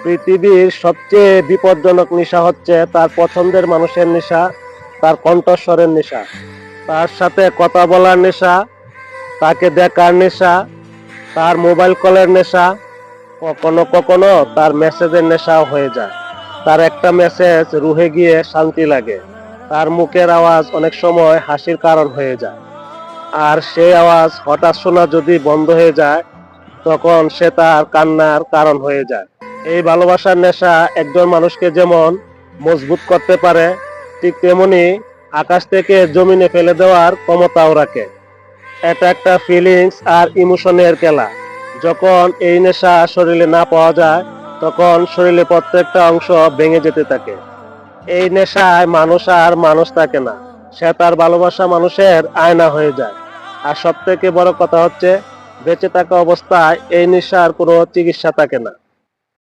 পৃথিবীর সবচেয়ে বিপজ্জনক নেশা হচ্ছে তার পছন্দের মানুষের নেশা, তার কণ্ঠস্বরের নেশা, তার সাথে কথা বলার নেশা, তাকে দেখার নেশা, তার মোবাইল কলের নেশা, কখনো কখনো তার মেসেজের নেশাও হয়ে যায়। তার একটা মেসেজ রুহে গিয়ে শান্তি লাগে। তার মুখের আওয়াজ অনেক সময় হাসির কারণ হয়ে যায়। আর সেই আওয়াজ হঠাৎ শোনা যদি বন্ধ হয়ে যায়, তখন সে তার কান্নার কারণ হয়ে যায়। এই ভালোবাসার নেশা একজন মানুষকে যেমন মজবুত করতে পারে, ঠিক তেমনি আকাশ থেকে জমিনে ফেলে দেওয়ার ক্ষমতাও রাখে। এটা একটা ফিলিংস আর ইমোশনের খেলা। যখন এই নেশা শরীরে না পাওয়া যায়, তখন শরীরে প্রত্যেকটা অংশ ভেঙে যেতে থাকে। এই নেশায় মানুষ আর মানুষ থাকে না, সে তার ভালোবাসা মানুষের আয়না হয়ে যায়। আর সব থেকে বড় কথা হচ্ছে, বেঁচে থাকা অবস্থায় এই নেশার কোনো চিকিৎসা থাকে না।